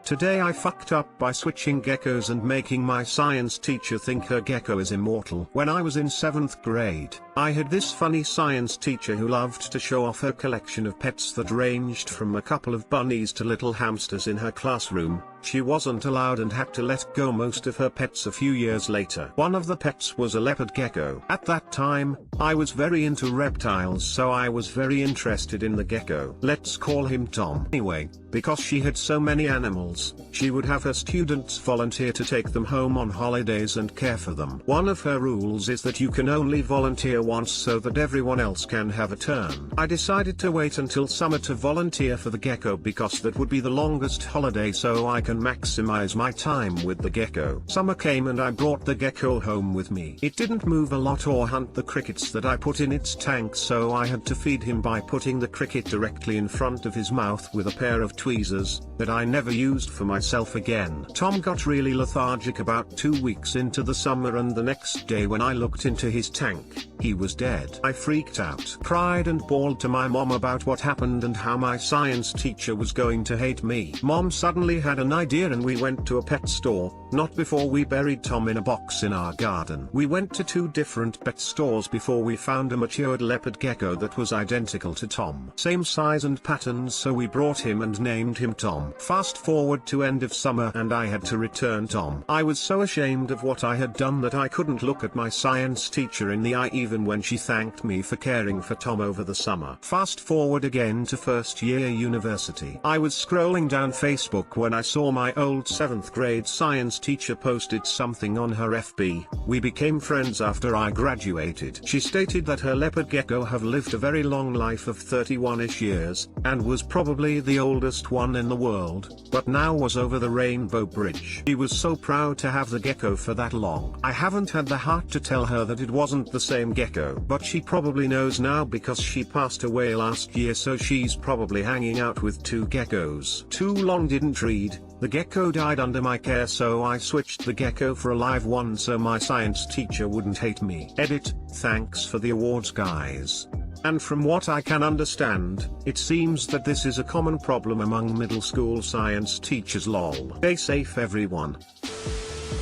Today I fucked up by switching geckos and making my science teacher think her gecko is immortal. When I was in 7th grade, I had this funny science teacher who loved to show off her collection of pets that ranged from a couple of bunnies to little hamsters in her classroom. She wasn't allowed and had to let go most of her pets a few years later. One of the pets was a leopard gecko. At that time, I was very into reptiles, so I was very interested in the gecko. Let's call him Tom. Anyway, because she had so many animals, she would have her students volunteer to take them home on holidays and care for them. One of her rules is that you can only volunteer once so that everyone else can have a turn. I decided to wait until summer to volunteer for the gecko because that would be the longest holiday, so I can maximize my time with the gecko. Summer came and I brought the gecko home with me. It didn't move a lot or hunt the crickets that I put in its tank, so I had to feed him by putting the cricket directly in front of his mouth with a pair of tweezers that I never used for myself again. Tom got really lethargic about 2 weeks into the summer, and the next day when I looked into his tank, he was dead. I freaked out, cried and bawled to my mom about what happened and how my science teacher was going to hate me. Mom suddenly had an idea and we went to a pet store, not before we buried Tom in a box in our garden. We went to 2 different pet stores before we found a matured leopard gecko that was identical to Tom. Same size and patterns, so we brought him and named him Tom. Fast forward to end of summer and I had to return Tom. I was so ashamed of what I had done that I couldn't look at my science teacher in the eye even when she thanked me for caring for Tom over the summer. Fast forward again to first year university. I was scrolling down Facebook when I saw my old 7th grade science teacher posted something on her FB. We became friends after I graduated. She stated that her leopard gecko have lived a very long life of 31ish years, and was probably the oldest one in the world, but now was over the Rainbow Bridge. She was so proud to have the gecko for that long. I haven't had the heart to tell her that it wasn't the same gecko, but she probably knows now because she passed away last year, so she's probably hanging out with 2 geckos. Too long didn't read. The gecko died under my care, so I switched the gecko for a live one so my science teacher wouldn't hate me. Edit, thanks for the awards guys. And from what I can understand, it seems that this is a common problem among middle school science teachers. Lol. Stay safe everyone.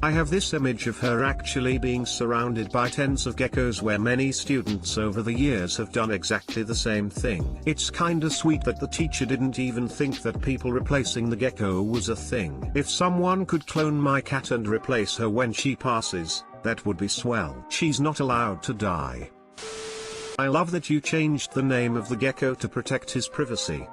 I have this image of her actually being surrounded by tens of geckos, where many students over the years have done exactly the same thing. It's kinda sweet that the teacher didn't even think that people replacing the gecko was a thing. If someone could clone my cat and replace her when she passes, that would be swell. She's not allowed to die. I love that you changed the name of the gecko to protect his privacy.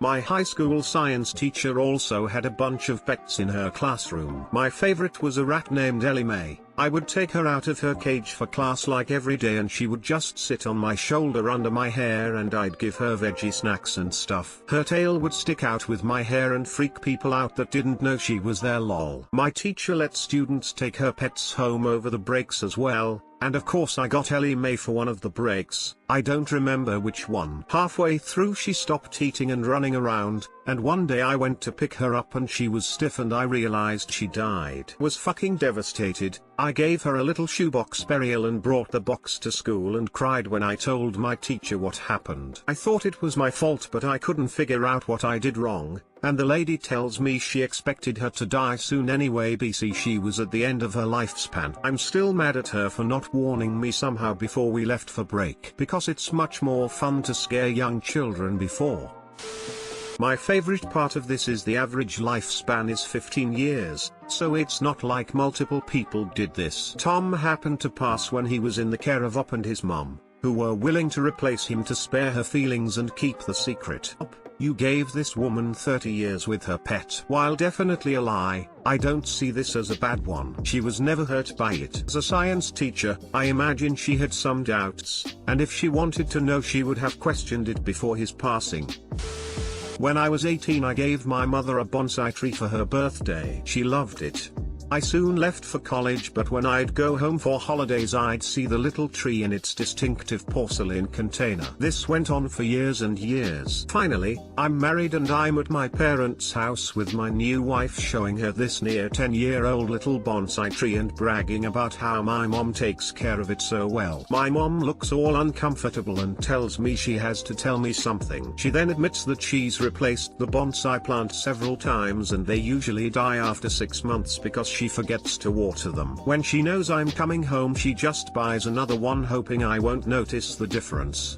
My high school science teacher also had a bunch of pets in her classroom. My favorite was a rat named Ellie Mae. I would take her out of her cage for class like every day, and she would just sit on my shoulder under my hair, and I'd give her veggie snacks and stuff. Her tail would stick out with my hair and freak people out that didn't know she was there. Lol. My teacher let students take her pets home over the breaks as well, and of course I got Ellie Mae for one of the breaks. I don't remember which one. Halfway through she stopped eating and running around, and one day I went to pick her up and she was stiff and I realized she died. Was fucking devastated. I gave her a little shoebox burial and brought the box to school and cried when I told my teacher what happened. I thought it was my fault, but I couldn't figure out what I did wrong, and the lady tells me she expected her to die soon anyway, BC she was at the end of her lifespan. I'm still mad at her for not warning me somehow before we left for break, because it's much more fun to scare young children before. My favorite part of this is the average lifespan is 15 years, so it's not like multiple people did this. Tom happened to pass when he was in the care of Op and his mom, who were willing to replace him to spare her feelings and keep the secret. Op, you gave this woman 30 years with her pet. While definitely a lie, I don't see this as a bad one. She was never hurt by it. As a science teacher, I imagine she had some doubts, and if she wanted to know she would have questioned it before his passing. When I was 18 I gave my mother a bonsai tree for her birthday. She loved it. I soon left for college, but when I'd go home for holidays I'd see the little tree in its distinctive porcelain container. This went on for years and years. Finally, I'm married and I'm at my parents' house with my new wife, showing her this near 10-year-old little bonsai tree and bragging about how my mom takes care of it so well. My mom looks all uncomfortable and tells me she has to tell me something. She then admits that she's replaced the bonsai plant several times and they usually die after 6 months because she forgets to water them. When she knows I'm coming home she just buys another one, hoping I won't notice the difference.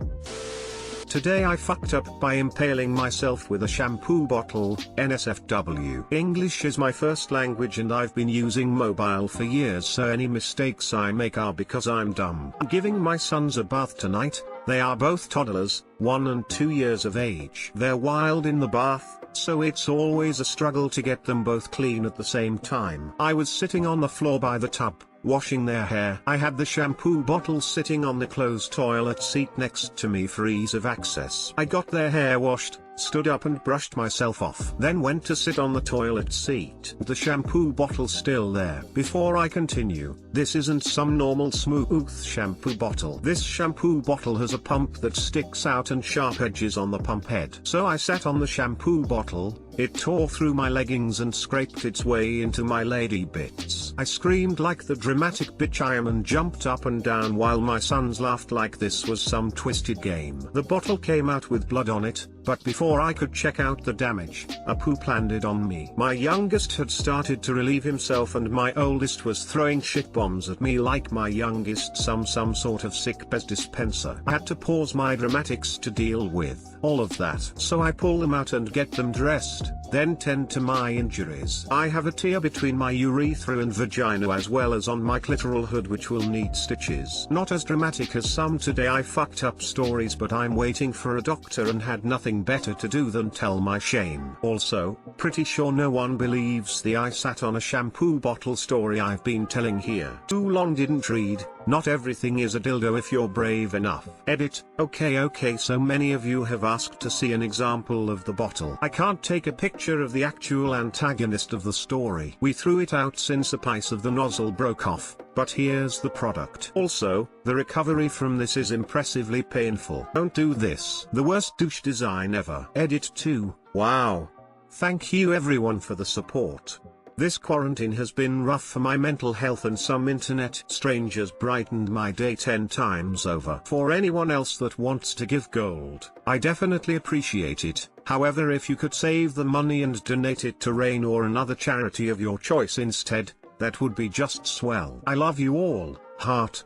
Today I fucked up by impaling myself with a shampoo bottle. NSFW. English is my first language and I've been using mobile for years, so any mistakes I make are because I'm dumb. I'm giving my sons a bath tonight. They are both toddlers, 1 and 2 years of age. They're wild in the bath, so it's always a struggle to get them both clean at the same time. I was sitting on the floor by the tub, washing their hair. I had the shampoo bottle sitting on the closed toilet seat next to me for ease of access. I got their hair washed, stood up and brushed myself off. Then went to sit on the toilet seat. The shampoo bottle still there. Before I continue, this isn't some normal smooth shampoo bottle. This shampoo bottle has a pump that sticks out and sharp edges on the pump head. So I sat on the shampoo bottle, it tore through my leggings and scraped its way into my lady bits. I screamed like the dramatic bitch I am and jumped up and down while my sons laughed like this was some twisted game. The bottle came out with blood on it, but before I could check out the damage, a poop landed on me. My youngest had started to relieve himself and my oldest was throwing shit bombs at me like my youngest some sort of sick pez dispenser. I had to pause my dramatics to deal with all of that. So I pull them out and get them dressed, then tend to my injuries. I have a tear between my urethra and vagina as well as on my clitoral hood which will need stitches. Not as dramatic as some today I fucked up stories, but I'm waiting for a doctor and had nothing better to do than tell my shame. Also, pretty sure no one believes the I sat on a shampoo bottle story I've been telling here. Too long didn't read. Not everything is a dildo if you're brave enough. Edit. Okay, so many of you have asked to see an example of the bottle. I can't take a picture of the actual antagonist of the story. We threw it out since the piece of the nozzle broke off, but here's the product. Also, the recovery from this is impressively painful. Don't do this. The worst douche design ever. Edit 2. Wow. Thank you everyone for the support. This quarantine has been rough for my mental health and some internet strangers brightened my day 10 times over. For anyone else that wants to give gold, I definitely appreciate it. However, if you could save the money and donate it to Rain or another charity of your choice instead, that would be just swell. I love you all, heart.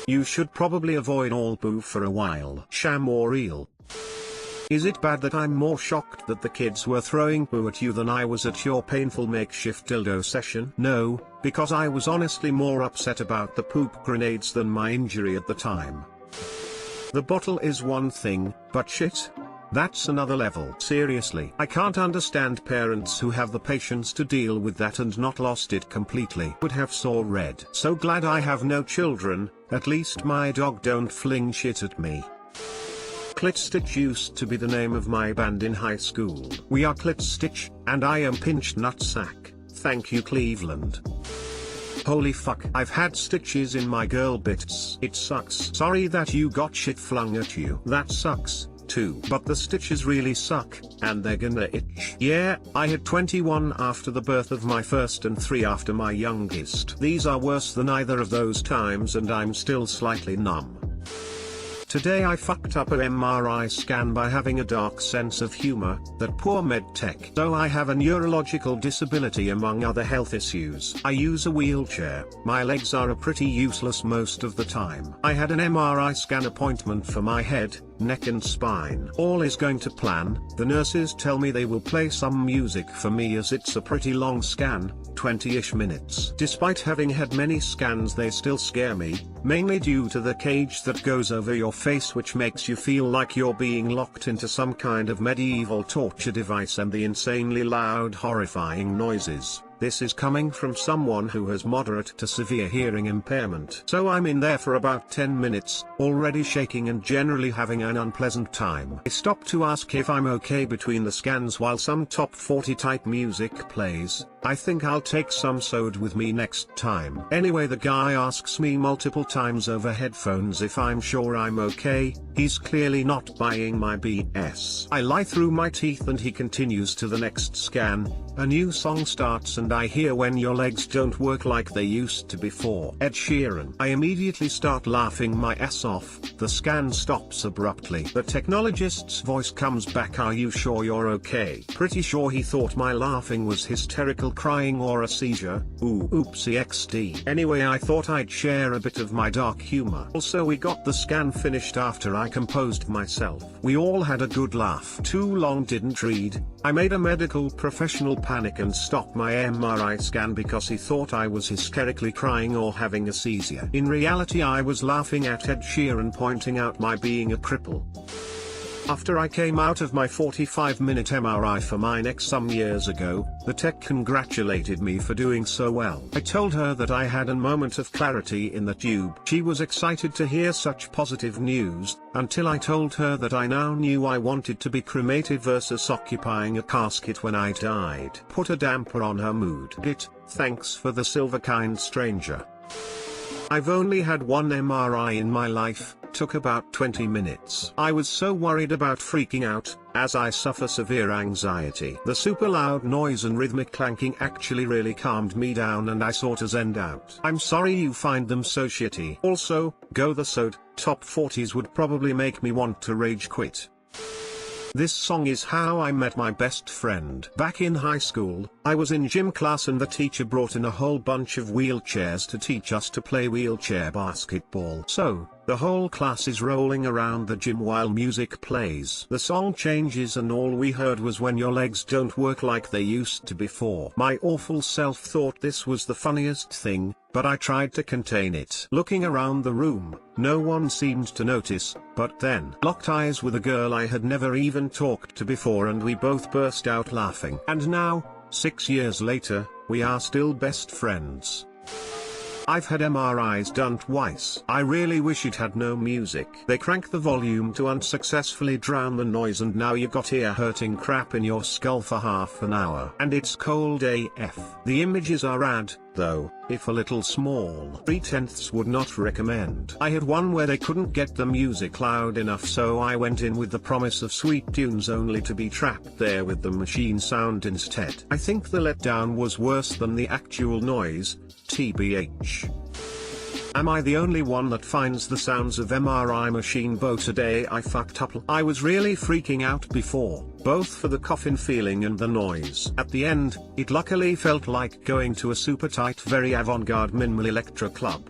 You should probably avoid all poo for a while. Sham or real? Is it bad that I'm more shocked that the kids were throwing poo at you than I was at your painful makeshift dildo session? No, because I was honestly more upset about the poop grenades than my injury at the time. The bottle is one thing, but shit? That's another level. Seriously, I can't understand parents who have the patience to deal with that and not lost it completely. Would have saw red. So glad I have no children, at least my dog don't fling shit at me. Clit Stitch used to be the name of my band in high school. We are Clit Stitch, and I am Pinched Nutsack. Thank you Cleveland. Holy fuck, I've had stitches in my girl bits. It sucks. Sorry that you got shit flung at you. That sucks too. But the stitches really suck, and they're gonna itch. Yeah, I had 21 after the birth of my first and 3 after my youngest. These are worse than either of those times and I'm still slightly numb. Today I fucked up an MRI scan by having a dark sense of humor, that poor medtech. Though I have a neurological disability among other health issues. I use a wheelchair, my legs are pretty useless most of the time. I had an MRI scan appointment for my head, neck and spine. All is going to plan. The nurses tell me they will play some music for me as it's a pretty long scan, 20-ish minutes. Despite having had many scans they still scare me, mainly due to the cage that goes over your face which makes you feel like you're being locked into some kind of medieval torture device and the insanely loud horrifying noises. This is coming from someone who has moderate to severe hearing impairment. So I'm in there for about 10 minutes, already shaking and generally having an unpleasant time. I stop to ask if I'm okay between the scans while some top 40 type music plays, I think I'll take some sewed with me next time. Anyway, the guy asks me multiple times over headphones if I'm sure I'm okay. He's clearly not buying my BS. I lie through my teeth and he continues to the next scan. A new song starts and I hear When Your Legs Don't Work Like They Used to Before. Ed Sheeran. I immediately start laughing my ass off. The scan stops abruptly. The technologist's voice comes back. Are you sure you're okay? Pretty sure he thought my laughing was hysterical crying or a seizure. Ooh, oopsie XD. Anyway, I thought I'd share a bit of my dark humor. Also, we got the scan finished after I composed myself. We all had a good laugh. Too long didn't read. I made a medical professional panic and stop my MRI scan because he thought I was hysterically crying or having a seizure. In reality, I was laughing at Ed Sheeran pointing out my being a cripple. After I came out of my 45-minute MRI for my neck some years ago, the tech congratulated me for doing so well. I told her that I had a moment of clarity in the tube. She was excited to hear such positive news, until I told her that I now knew I wanted to be cremated versus occupying a casket when I died. Put a damper on her mood. Thanks for the silver, kind stranger. I've only had one MRI in my life. Took about 20 minutes. I was so worried about freaking out, as I suffer severe anxiety. The super loud noise and rhythmic clanking actually really calmed me down and I sorta zened out. I'm sorry you find them so shitty. Also, go the sewed. Top 40s would probably make me want to rage quit. This song is how I met my best friend. Back in high school, I was in gym class and the teacher brought in a whole bunch of wheelchairs to teach us to play wheelchair basketball. So, the whole class is rolling around the gym while music plays. The song changes and all we heard was When Your Legs Don't Work Like They Used to Before. My awful self thought this was the funniest thing, but I tried to contain it. Looking around the room, no one seemed to notice, but then locked eyes with a girl I had never even talked to before and we both burst out laughing. And now, 6 years later, we are still best friends. I've had MRIs done twice. I really wish it had no music. They crank the volume to unsuccessfully drown the noise and now you got ear hurting crap in your skull for half an hour. And it's cold AF. The images are rad, though, if a little small. 3/10 would not recommend. I had one where they couldn't get the music loud enough, so I went in with the promise of sweet tunes only to be trapped there with the machine sound instead. I think the letdown was worse than the actual noise, TBH. Am I the only one that finds the sounds of MRI machine bow today? I fucked up. I was really freaking out before, both for the coffin feeling and the noise. At the end, it luckily felt like going to a super tight, very avant-garde minimal electro club.